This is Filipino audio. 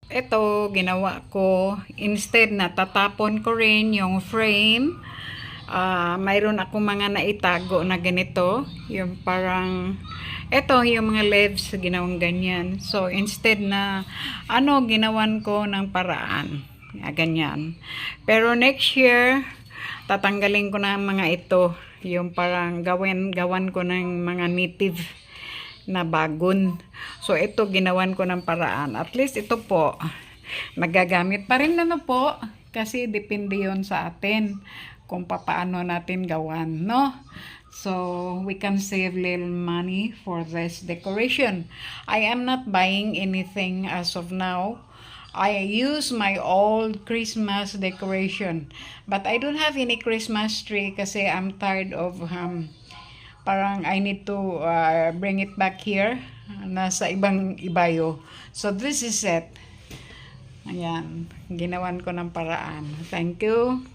ito, ginawa ko, instead na tatapon ko rin yung frame, mayroon ako mga naitago na ganito, yung parang, ito, yung mga leaves, ginawang ganyan. So, instead na, ginawan ko ng paraan. Ganyan. Pero next year, tatanggalin ko na mga ito, yung parang gawan ko ng mga native na bagon. So, ito ginawan ko ng paraan. At least ito po, magagamit pa rin po. Kasi depende yon sa atin kung paano natin gawan, no? So, we can save little money for this decoration. I am not buying anything as of now. I use my old Christmas decoration. But I don't have any Christmas tree kasi I'm tired of parang I need to bring it back here. Nasa ibang ibayo. So this is it. Ayan. Ginawan ko ng paraan. Thank you.